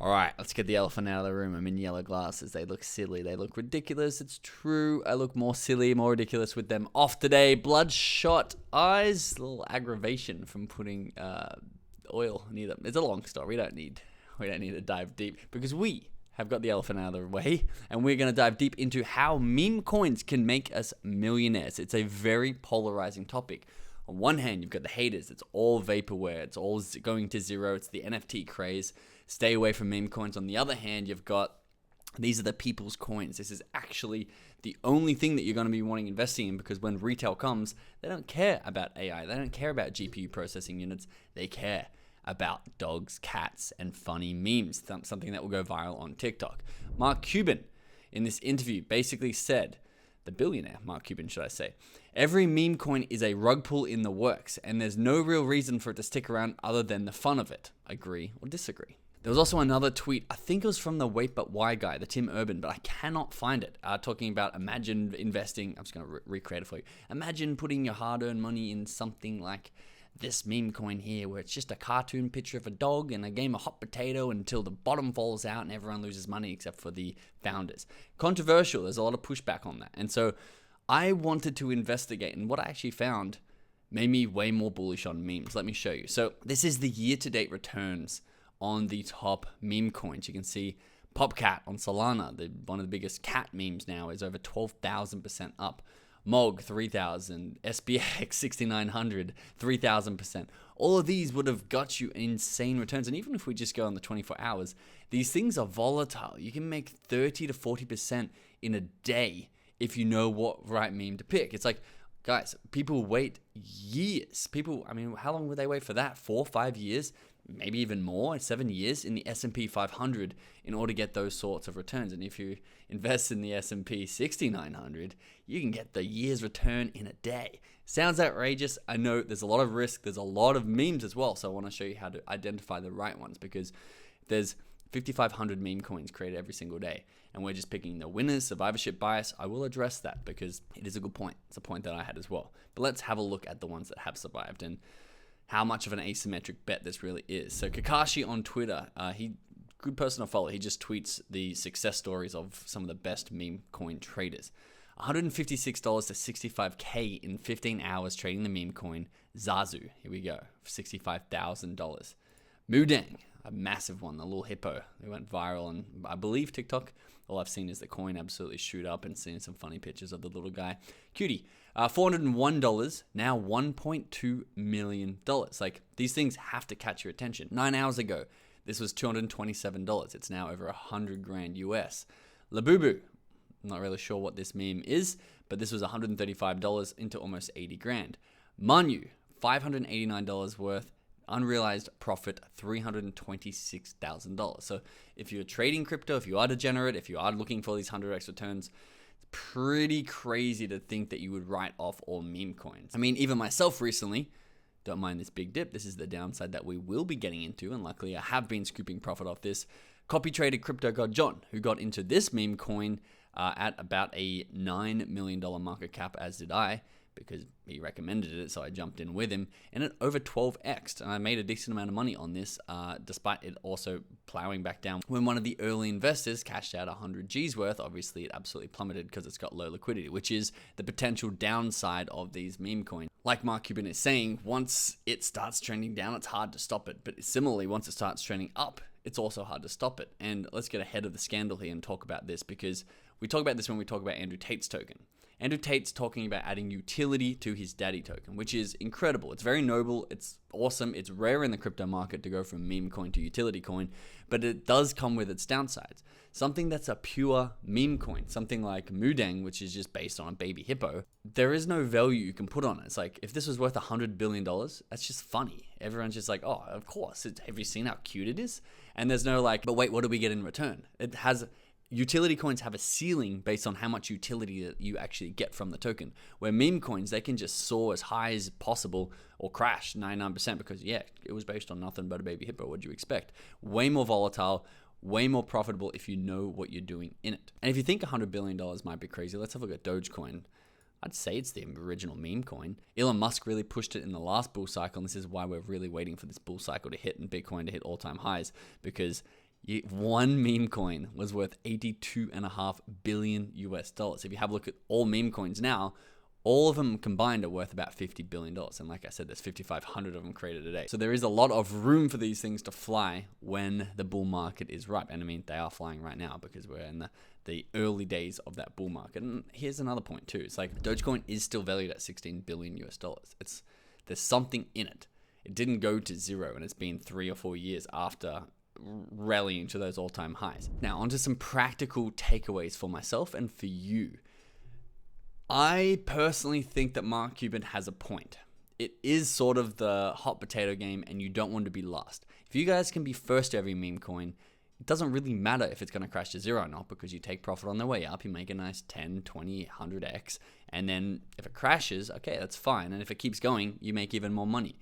All right, let's get the elephant out of the room. I'm in yellow glasses. They look silly. They look ridiculous. It's true. I look more silly, more ridiculous with them off today. Bloodshot eyes. A little aggravation from putting oil near them. It's a long story. We don't need to dive deep because we have got the elephant out of the way, and we're going to dive deep into how meme coins can make us millionaires. It's a very polarizing topic. On one hand, you've got the haters. It's all vaporware. It's all going to zero. It's the NFT craze. Stay away from meme coins. On the other hand, you've got these are the people's coins. This is actually the only thing that you're going to be wanting investing in, because when retail comes, they don't care about AI. They don't care about GPU processing units. They care about dogs, cats, and funny memes, something that will go viral on TikTok. Mark Cuban, in this interview, basically said, the billionaire Mark Cuban, should I say, every meme coin is a rug pull in the works, and there's no real reason for it to stick around other than the fun of it. Agree or disagree? There was also another tweet, I think it was from the Wait But Why guy, the Tim Urban, but I cannot find it, talking about imagine investing, I'm just going to recreate it for you. Imagine putting your hard-earned money in something like this meme coin here, where it's just a cartoon picture of a dog and a game of hot potato until the bottom falls out and everyone loses money except for the founders. Controversial, there's a lot of pushback on that. And so I wanted to investigate, and what I actually found made me way more bullish on memes. Let me show you. So this is the year-to-date returns on the top meme coins. You can see Popcat on Solana, one of the biggest cat memes now, is over 12,000% up. Mog 3,000, SPX 6,900, 3,000%. All of these would have got you insane returns. And even if we just go on the 24 hours, these things are volatile. You can make 30 to 40% in a day if you know what right meme to pick. It's like, guys, people wait years. How long would they wait for that? 4, 5 years? Maybe even more, 7 years in the S&P 500 in order to get those sorts of returns. And if you invest in the S&P 6,900, you can get the year's return in a day. Sounds outrageous. I know there's a lot of risk. There's a lot of memes as well. So I want to show you how to identify the right ones, because there's 5,500 meme coins created every single day. And we're just picking the winners, survivorship bias. I will address that because it is a good point. It's a point that I had as well. But let's have a look at the ones that have survived and how much of an asymmetric bet this really is. So Kakashi on Twitter, good person to follow. He just tweets the success stories of some of the best meme coin traders. $156 to $65K in 15 hours trading the meme coin Zazu. Here we go, $65,000. Mudang, a massive one, the little hippo. They went viral on, I believe, TikTok. All I've seen is the coin absolutely shoot up, and seeing some funny pictures of the little guy. Cutie, $401, now $1.2 million. Like, these things have to catch your attention. 9 hours ago, this was $227. It's now over $100,000 US. Labubu, I'm not really sure what this meme is, but this was $135 into almost 80 grand. Manu, $589 worth. Unrealized profit, $326,000. So if you're trading crypto, if you are degenerate, if you are looking for these 100x returns, it's pretty crazy to think that you would write off all meme coins. I mean, even myself recently, don't mind this big dip. This is the downside that we will be getting into, and luckily I have been scooping profit off this. Copy traded crypto god John, who got into this meme coin at about a $9 million market cap, as did I, because he recommended it, so I jumped in with him, and it over 12x'd, and I made a decent amount of money on this, despite it also plowing back down. When one of the early investors cashed out 100 G's worth, obviously it absolutely plummeted because it's got low liquidity, which is the potential downside of these meme coins. Like Mark Cuban is saying, once it starts trending down, it's hard to stop it, but similarly, once it starts trending up, it's also hard to stop it. And let's get ahead of the scandal here and talk about this, because we talk about this when we talk about Andrew Tate's token. Andrew Tate's talking about adding utility to his daddy token, which is incredible. It's very noble. It's awesome. It's rare in the crypto market to go from meme coin to utility coin, but it does come with its downsides. Something that's a pure meme coin, something like Mudang, which is just based on a baby hippo, there is no value you can put on it. It's like, if this was worth $100 billion, that's just funny. Everyone's just like, oh, of course. Have you seen how cute it is? And there's no like, but wait, what do we get in return? It has... Utility coins have a ceiling based on how much utility that you actually get from the token, where meme coins, they can just soar as high as possible or crash 99% because, yeah, it was based on nothing but a baby hippo. What do you expect? Way more volatile, way more profitable if you know what you're doing in it. And if you think $100 billion might be crazy, let's have a look at Dogecoin. I'd say it's the original meme coin. Elon Musk really pushed it in the last bull cycle, and this is why we're really waiting for this bull cycle to hit and Bitcoin to hit all-time highs, because One meme coin was worth $82.5 billion US dollars. If you have a look at all meme coins now, all of them combined are worth about $50 billion. And like I said, there's 5,500 of them created a day. So there is a lot of room for these things to fly when the bull market is ripe. And I mean, they are flying right now because we're in the early days of that bull market. And here's another point too. It's like Dogecoin is still valued at 16 billion US dollars. There's something in it. It didn't go to zero, and it's been 3 or 4 years after rallying to those all-time highs. Now, onto some practical takeaways for myself and for you. I personally think that Mark Cuban has a point. It is sort of the hot potato game, and you don't want to be last. If you guys can be first to every meme coin, it doesn't really matter if it's going to crash to zero or not, because you take profit on the way up, you make a nice 10, 20, 100x, and then if it crashes, okay, that's fine. And if it keeps going, you make even more money.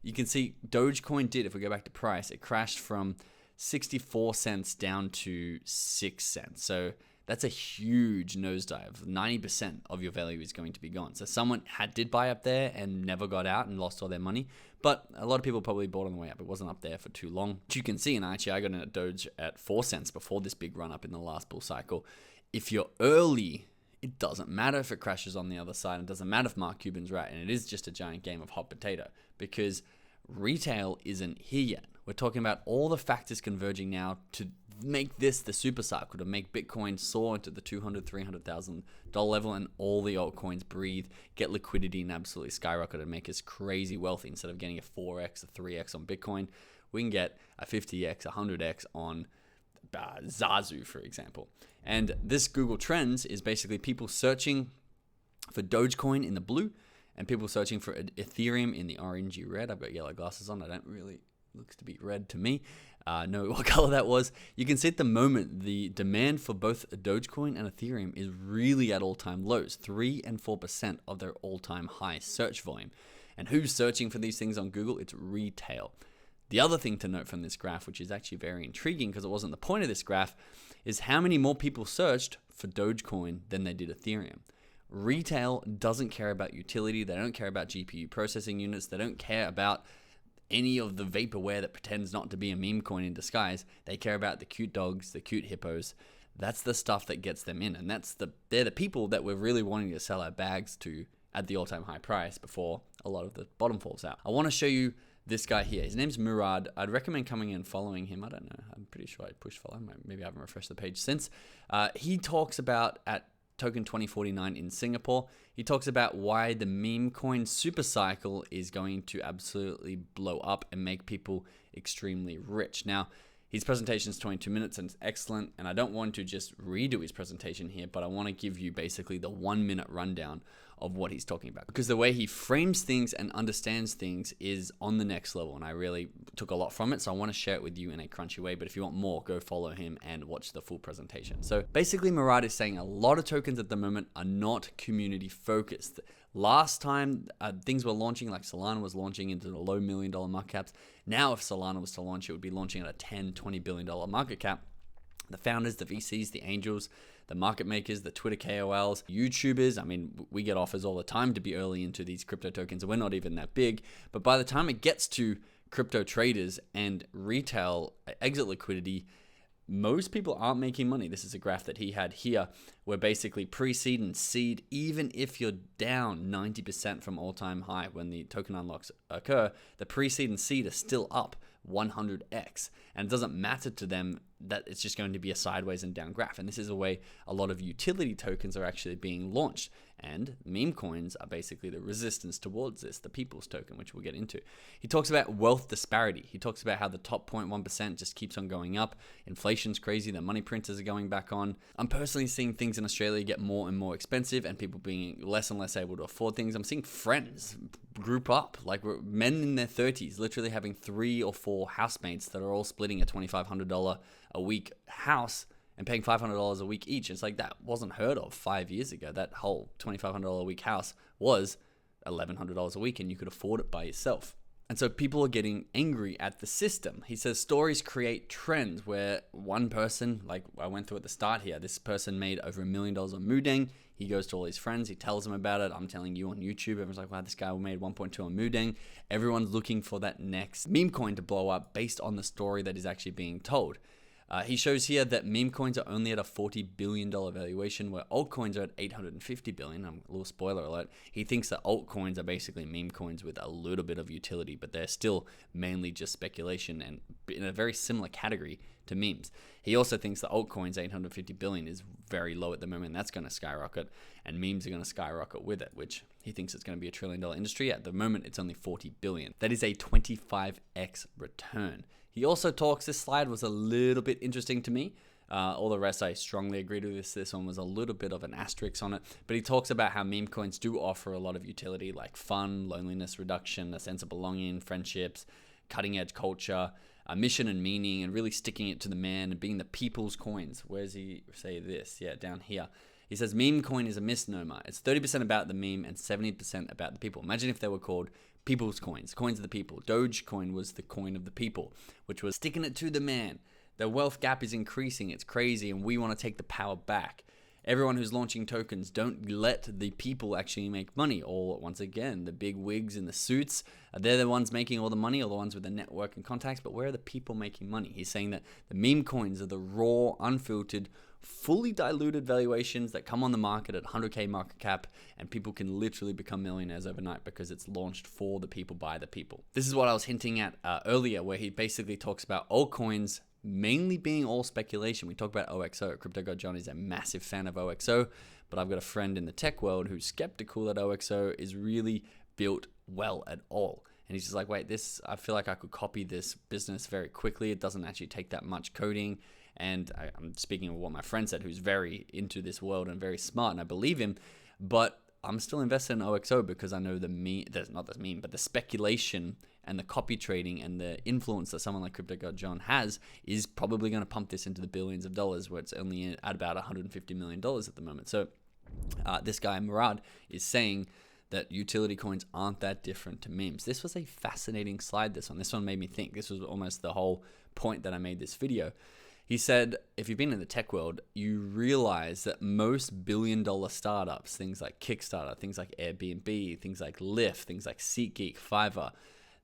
You can see Dogecoin did, if we go back to price, it crashed from 64 cents down to 6 cents. So that's a huge nosedive. 90% of your value is going to be gone. So someone did buy up there and never got out and lost all their money. But a lot of people probably bought on the way up. It wasn't up there for too long. But you can see, and actually I got in at Doge at 4 cents before this big run up in the last bull cycle. If you're early, it doesn't matter if it crashes on the other side. It doesn't matter if Mark Cuban's right. And it is just a giant game of hot potato, because retail isn't here yet. We're talking about all the factors converging now to make this the super cycle, to make Bitcoin soar into the $200,000, $300,000 level, and all the altcoins breathe, get liquidity, and absolutely skyrocket and make us crazy wealthy. Instead of getting a 4x, a 3x on Bitcoin, we can get a 50x, a 100x on Zazu, for example. And this Google Trends is basically people searching for Dogecoin in the blue and people searching for Ethereum in the orangey red. I've got yellow glasses on. I don't really, looks to be red to me. Know what color that was. You can see at the moment the demand for both Dogecoin and Ethereum is really at all-time lows, 3 and 4% of their all-time high search volume. And who's searching for these things on Google? It's retail. The other thing to note from this graph, which is actually very intriguing because it wasn't the point of this graph, is how many more people searched for Dogecoin than they did Ethereum. Retail doesn't care about utility. They don't care about GPU processing units. They don't care about any of the vaporware that pretends not to be a meme coin in disguise. They care about the cute dogs, the cute hippos. That's the stuff that gets them in. And they're the people that we're really wanting to sell our bags to at the all-time high price before a lot of the bottom falls out. I want to show you this guy here. His name's Murad. I'd recommend coming in and following him. I don't know. I'm pretty sure I pushed follow. Maybe I haven't refreshed the page since. He talks about at Token 2049 in Singapore. He talks about why the meme coin super cycle is going to absolutely blow up and make people extremely rich. Now, his presentation is 22 minutes and it's excellent. And I don't want to just redo his presentation here, but I want to give you basically the 1-minute rundown of what he's talking about, because the way he frames things and understands things is on the next level, and I really took a lot from it, so I want to share it with you in a crunchy way. But if you want more, go follow him and watch the full presentation. So basically, Murad is saying a lot of tokens at the moment are not community focused. Last time things were launching, like Solana was launching into the low $1 million market caps. Now if Solana was to launch, it would be launching at a $10-20 billion market cap. The founders, the VCs, the angels, the market makers, the Twitter KOLs, YouTubers. I mean, we get offers all the time to be early into these crypto tokens, and we're not even that big. But by the time it gets to crypto traders and retail exit liquidity, most people aren't making money. This is a graph that he had here, where basically pre-seed and seed, even if you're down 90% from all-time high when the token unlocks occur, the pre-seed and seed are still up 100x. And it doesn't matter to them that it's just going to be a sideways and down graph. And this is a way a lot of utility tokens are actually being launched. And meme coins are basically the resistance towards this, the people's token, which we'll get into. He talks about wealth disparity. He talks about how the top 0.1% just keeps on going up. Inflation's crazy. The money printers are going back on. I'm personally seeing things in Australia get more and more expensive and people being less and less able to afford things. I'm seeing friends group up, like men in their 30s, literally having 3 or 4 housemates that are all splitting a $2,500 a week house and paying $500 a week each. It's like that wasn't heard of 5 years ago. That whole $2,500 a week house was $1,100 a week and you could afford it by yourself. And so people are getting angry at the system. He says stories create trends where one person, like I went through at the start here, this person made over $1 million on Moodeng. He goes to all his friends, he tells them about it. I'm telling you on YouTube, everyone's like, wow, this guy made 1.2 on Moodeng. Everyone's looking for that next meme coin to blow up based on the story that is actually being told. He shows here that meme coins are only at a $40 billion valuation, where altcoins are at $850 billion. A little spoiler alert. He thinks that altcoins are basically meme coins with a little bit of utility, but they're still mainly just speculation and in a very similar category to memes. He also thinks that altcoins, $850 billion, is very low at the moment. That's going to skyrocket, and memes are going to skyrocket with it, which he thinks it's going to be a $1 trillion industry. At the moment, it's only $40 billion. That is a 25x return. He also talks, this slide was a little bit interesting to me. All the rest I strongly agree with this. This one was a little bit of an asterisk on it. But he talks about how meme coins do offer a lot of utility, like fun, loneliness reduction, a sense of belonging, friendships, cutting edge culture, a mission and meaning, and really sticking it to the man and being the people's coins. Where does he say this? Yeah, down here. He says meme coin is a misnomer. It's 30% about the meme and 70% about the people. Imagine if they were called people's coins, coins of the people. Dogecoin was the coin of the people, which was sticking it to the man. The wealth gap is increasing. It's crazy, and we want to take the power back. Everyone who's launching tokens, don't let the people actually make money. Or once again, the big wigs in the suits, they're the ones making all the money, or the ones with the network and contacts, but where are the people making money? He's saying that the meme coins are the raw, unfiltered, fully diluted valuations that come on the market at 100K market cap, and people can literally become millionaires overnight because it's launched for the people, by the people. This is what I was hinting at earlier, where he basically talks about altcoins mainly being all speculation. We talk about OXO. Crypto God John is a massive fan of OXO, but I've got a friend in the tech world who's skeptical that OXO is really built well at all. And he's just like, wait, I feel like I could copy this business very quickly. It doesn't actually take that much coding. And I'm speaking of what my friend said, who's very into this world and very smart, and I believe him. But I'm still invested in OXO because I know the speculation and the copy trading and the influence that someone like Crypto God John has is probably going to pump this into the billions of dollars, where it's only at about $150 million at the moment. So this guy, Murad, is saying that utility coins aren't that different to memes. This was a fascinating slide, this one made me think. This was almost the whole point that I made this video. He said, if you've been in the tech world, you realize that most billion-dollar startups, things like Kickstarter, things like Airbnb, things like Lyft, things like SeatGeek, Fiverr,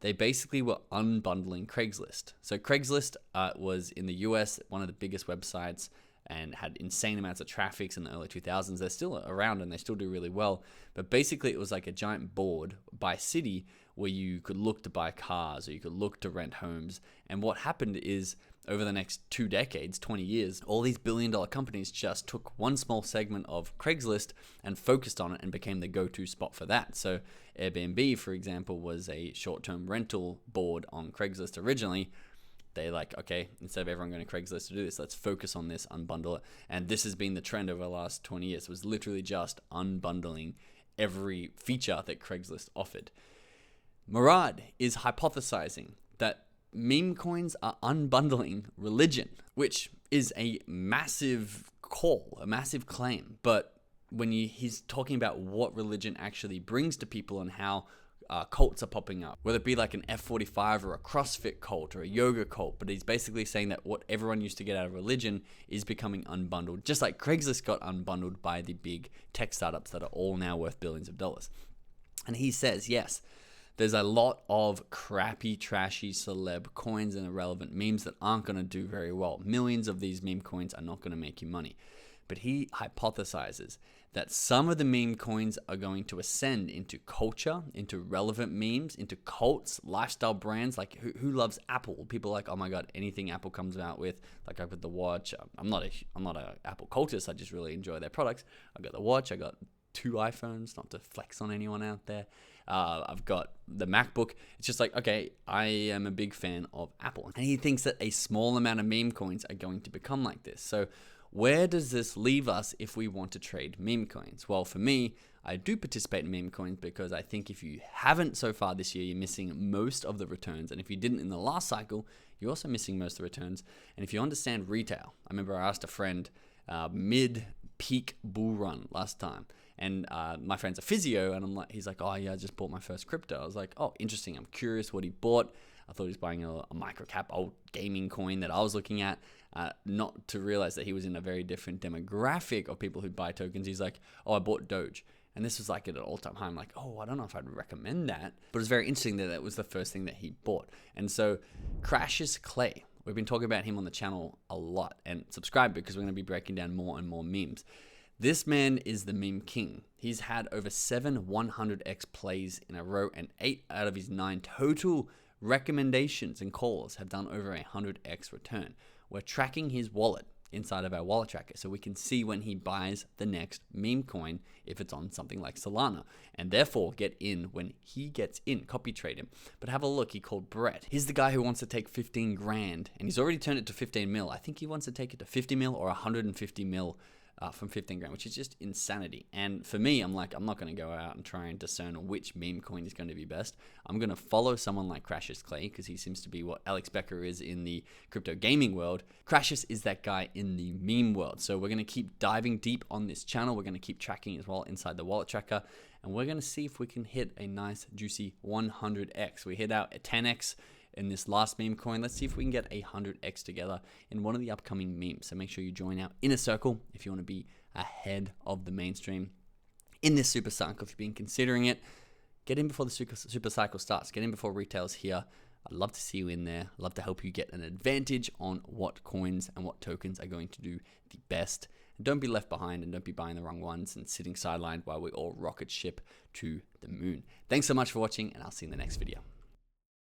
they basically were unbundling Craigslist. So Craigslist was in the US, one of the biggest websites, and had insane amounts of traffic in the early 2000s. They're still around and they still do really well. But basically it was like a giant board by city where you could look to buy cars or you could look to rent homes. And what happened is over the next 2 decades, 20 years, all these billion-dollar companies just took one small segment of Craigslist and focused on it and became the go-to spot for that. So Airbnb, for example, was a short-term rental board on Craigslist originally. They like, okay, instead of everyone going to Craigslist to do this, let's focus on this, unbundle it. And this has been the trend over the last 20 years. It was literally just unbundling every feature that Craigslist offered. Murad is hypothesizing that meme coins are unbundling religion, which is a massive call, a massive claim. But when he's talking about what religion actually brings to people and how cults are popping up, whether it be like an F45 or a CrossFit cult or a yoga cult, but he's basically saying that what everyone used to get out of religion is becoming unbundled, just like Craigslist got unbundled by the big tech startups that are all now worth billions of dollars. And he says, yes, there's a lot of crappy, trashy celeb coins and irrelevant memes that aren't going to do very well. Millions of these meme coins are not going to make you money. But he hypothesizes that some of the meme coins are going to ascend into culture, into relevant memes, into cults, lifestyle brands. Like who loves Apple? People are like, oh my God, anything Apple comes out with, like I got the watch. I'm not a Apple cultist. I just really enjoy their products. I got the watch. I got 2 iPhones, not to flex on anyone out there. I've got the MacBook. It's just like, okay, I am a big fan of Apple. And he thinks that a small amount of meme coins are going to become like this. So where does this leave us if we want to trade meme coins? Well, for me, I do participate in meme coins because I think if you haven't so far this year, you're missing most of the returns. And if you didn't in the last cycle, you're also missing most of the returns. And if you understand retail, I remember I asked a friend mid-peak bull run last time. And my friend's a physio, and he's like, oh yeah, I just bought my first crypto. I was like, oh, interesting. I'm curious what he bought. I thought he was buying a microcap old gaming coin that I was looking at, not to realize that he was in a very different demographic of people who buy tokens. He's like, oh, I bought Doge. And this was like at an all-time high. I'm like, oh, I don't know if I'd recommend that. But it's very interesting that that was the first thing that he bought. And so crash is clay. We've been talking about him on the channel a lot, and subscribe because we're going to be breaking down more and more memes. This man is the meme king. He's had over 7 100x plays in a row, and 8 out of his 9 total recommendations and calls have done over a 100x return. We're tracking his wallet inside of our wallet tracker, so we can see when he buys the next meme coin if it's on something like Solana, and therefore get in when he gets in, copy trade him. But have a look, he called Brett. He's the guy who wants to take 15 grand, and he's already turned it to 15 mil. I think he wants to take it to 50 mil or 150 mil from 15 grand, which is just insanity. And for me, I'm like, I'm not going to go out and try and discern which meme coin is going to be best. I'm going to follow someone like Crassus Clay, because he seems to be what Alex Becker is in the crypto gaming world. Crassus is that guy in the meme world. So we're going to keep diving deep on this channel. We're going to keep tracking as well inside the wallet tracker, and we're going to see if we can hit a nice juicy 100x. We hit out a 10x in this last meme coin. Let's see if we can get a 100x together in one of the upcoming memes. So make sure you join our inner circle if you want to be ahead of the mainstream in this super cycle. If you've been considering it, get in before the super cycle starts. Get in before retail's here. I'd love to see you in there. I'd love to help you get an advantage on what coins and what tokens are going to do the best. And don't be left behind, and don't be buying the wrong ones and sitting sidelined while we all rocket ship to the moon. Thanks so much for watching, and I'll see you in the next video.